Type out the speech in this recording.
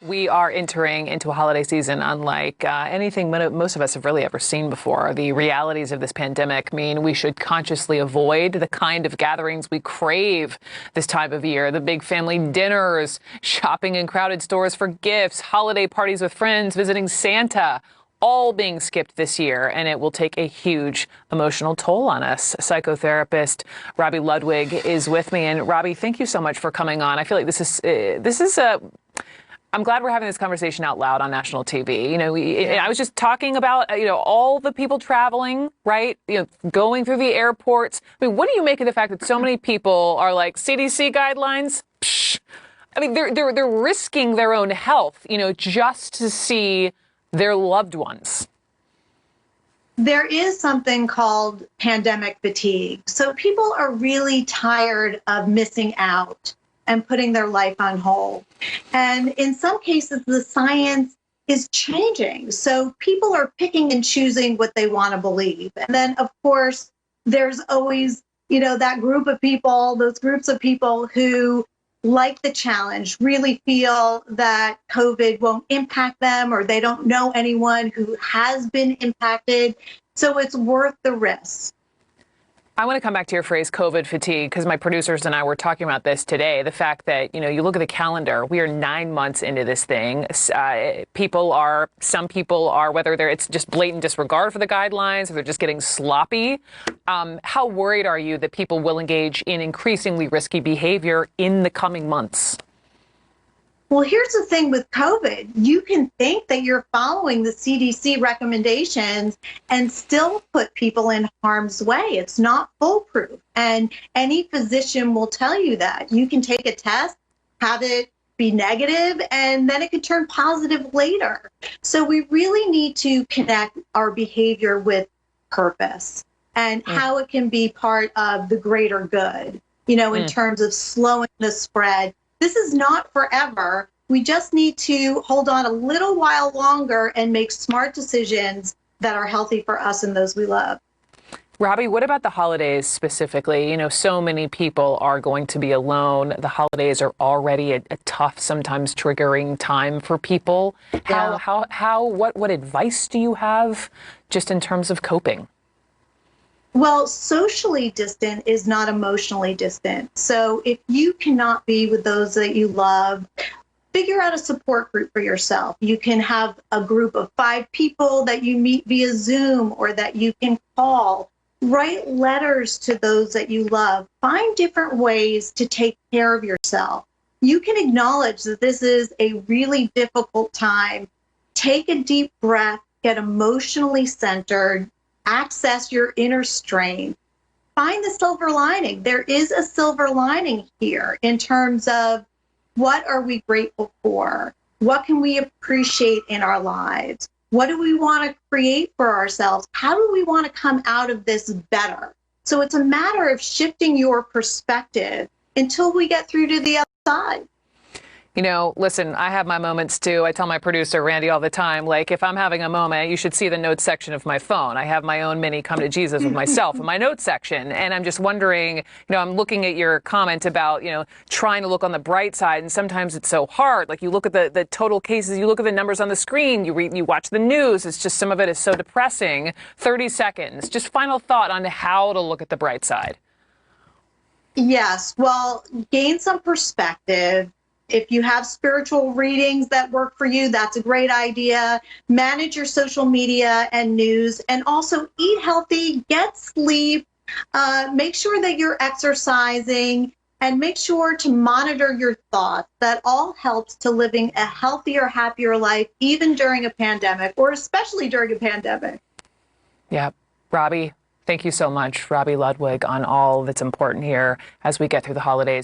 We are entering into a holiday season unlike anything most of us have really ever seen before. The realities of this pandemic mean we should consciously avoid the kind of gatherings we crave this time of year. The big family dinners, shopping in crowded stores for gifts, holiday parties with friends, visiting Santa, all being skipped this year, and it will take a huge emotional toll on us. Psychotherapist Robi Ludwig is with me. And Robi, thank you so much for coming on. I feel like this is I'm glad we're having this conversation out loud on national TV. I was just talking about, all the people traveling, right? Going through the airports. I mean, what do you make of the fact that so many people are like, CDC guidelines? Psh. I mean, they're risking their own health, just to see their loved ones. There is something called pandemic fatigue. So people are really tired of missing out and putting their life on hold. And in some cases, the science is changing. So people are picking and choosing what they want to believe. And then, of course, there's always, that group of people, those groups of people who like the challenge, really feel that COVID won't impact them, or they don't know anyone who has been impacted. So it's worth the risk. I want to come back to your phrase COVID fatigue, because my producers and I were talking about this today. The fact that, you look at the calendar, we are 9 months into this thing. Some people are, whether it's just blatant disregard for the guidelines or they're just getting sloppy. How worried are you that people will engage in increasingly risky behavior in the coming months? Well, here's the thing with COVID. You can think that you're following the CDC recommendations and still put people in harm's way. It's not foolproof. And any physician will tell you that. You can take a test, have it be negative, and then it could turn positive later. So we really need to connect our behavior with purpose and how it can be part of the greater good, in terms of slowing the spread. This is not forever. We just need to hold on a little while longer and make smart decisions that are healthy for us and those we love. Robi, what about the holidays specifically? So many people are going to be alone. The holidays are already a tough, sometimes triggering time for people. What advice do you have just in terms of coping? Well, socially distant is not emotionally distant. So if you cannot be with those that you love, figure out a support group for yourself. You can have a group of 5 people that you meet via Zoom or that you can call. Write letters to those that you love. Find different ways to take care of yourself. You can acknowledge that this is a really difficult time. Take a deep breath, get emotionally centered, access your inner strength. Find the silver lining. There is a silver lining here in terms of what are we grateful for? What can we appreciate in our lives? What do we want to create for ourselves? How do we want to come out of this better? So it's a matter of shifting your perspective until we get through to the other side. Listen, I have my moments too. I tell my producer, Randy, all the time, like, if I'm having a moment, you should see the notes section of my phone. I have my own mini come to Jesus with myself in my notes section. And I'm just wondering, I'm looking at your comment about, trying to look on the bright side. And sometimes it's so hard. Like, you look at the total cases, you look at the numbers on the screen, you watch the news. It's just, some of it is so depressing. 30 seconds. Just final thought on how to look at the bright side. Yes. Well, gain some perspective. If you have spiritual readings that work for you, that's a great idea. Manage your social media and news, and also eat healthy, get sleep, make sure that you're exercising, and make sure to monitor your thoughts. That all helps to living a healthier, happier life, even during a pandemic, or especially during a pandemic. Yeah. Robi, thank you so much, Robi Ludwig, on all that's important here as we get through the holidays.